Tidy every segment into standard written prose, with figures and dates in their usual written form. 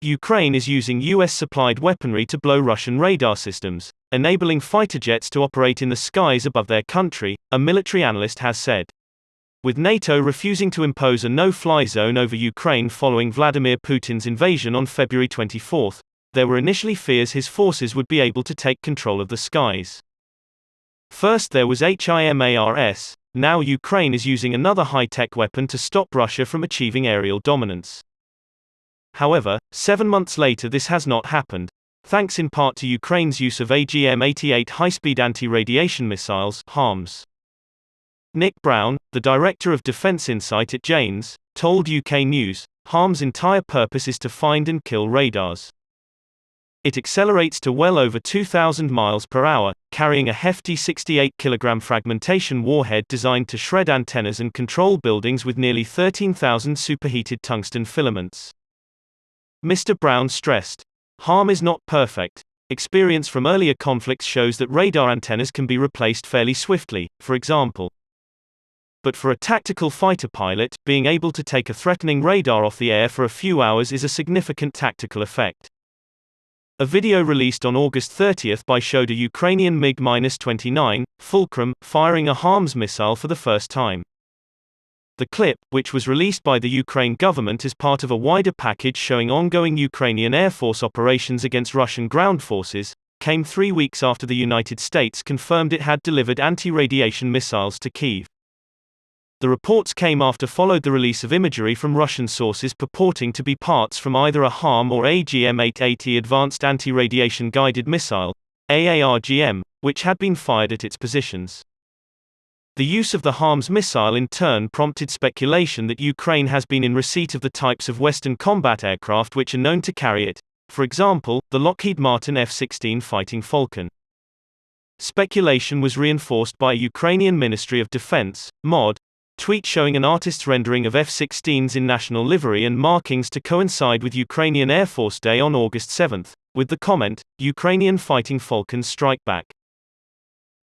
Ukraine is using US-supplied weaponry to blow Russian radar systems, enabling fighter jets to operate in the skies above their country, a military analyst has said. With NATO refusing to impose a no-fly zone over Ukraine following Vladimir Putin's invasion on February 24, there were initially fears his forces would be able to take control of the skies. First there was Himars, now Ukraine is using another high-tech weapon to stop Russia from achieving aerial dominance. However, 7 months later this has not happened, thanks in part to Ukraine's use of AGM-88 high-speed anti-radiation missiles (Himars). Nick Brown, the director of Defense Insight at Janes, told UK News, "Himars' entire purpose is to find and kill radars. It accelerates to well over 2,000 miles per hour, carrying a hefty 68-kilogram fragmentation warhead designed to shred antennas and control buildings with nearly 13,000 superheated tungsten filaments." Mr. Brown stressed, "Himars is not perfect. Experience from earlier conflicts shows that radar antennas can be replaced fairly swiftly, for example. But for a tactical fighter pilot, being able to take a threatening radar off the air for a few hours is a significant tactical effect." A video released on August 30 showed a Ukrainian MiG-29, Fulcrum, firing a Himars missile for the first time. The clip, which was released by the Ukraine government as part of a wider package showing ongoing Ukrainian Air Force operations against Russian ground forces, came 3 weeks after the United States confirmed it had delivered anti-radiation missiles to Kyiv. The reports came after followed the release of imagery from Russian sources purporting to be parts from either a HARM or AGM-880 Advanced Anti-Radiation Guided Missile, AARGM, which had been fired at its positions. The use of the Himars missile in turn prompted speculation that Ukraine has been in receipt of the types of Western combat aircraft which are known to carry it, for example, the Lockheed Martin F-16 Fighting Falcon. Speculation was reinforced by a Ukrainian Ministry of Defense, MOD, tweet showing an artist's rendering of F-16s in national livery and markings to coincide with Ukrainian Air Force Day on August 7, with the comment, "Ukrainian Fighting Falcons strike back."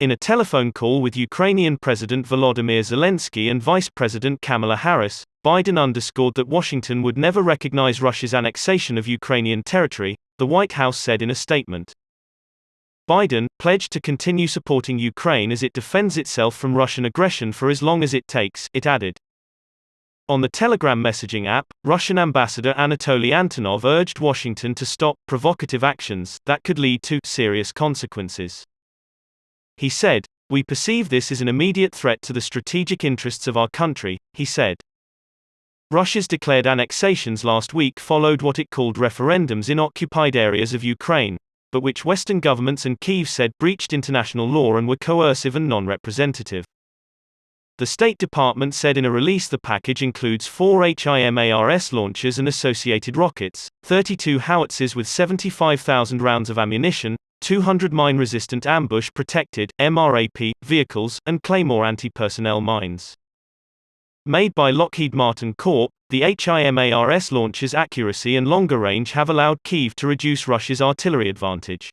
In a telephone call with Ukrainian President Volodymyr Zelensky and Vice President Kamala Harris, Biden underscored that Washington would never recognize Russia's annexation of Ukrainian territory, the White House said in a statement. Biden pledged to continue supporting Ukraine as it defends itself from Russian aggression for as long as it takes, it added. On the Telegram messaging app, Russian Ambassador Anatoly Antonov urged Washington to stop provocative actions that could lead to serious consequences. He said, "We perceive this as an immediate threat to the strategic interests of our country," he said. Russia's declared annexations last week followed what it called referendums in occupied areas of Ukraine, but which Western governments and Kyiv said breached international law and were coercive and non-representative. The State Department said in a release the package includes 4 HIMARS launchers and associated rockets, 32 howitzers with 75,000 rounds of ammunition, 200 mine-resistant ambush-protected (MRAP) vehicles, and Claymore anti-personnel mines. Made by Lockheed Martin Corp., the HIMARS launchers' accuracy and longer range have allowed Kyiv to reduce Russia's artillery advantage.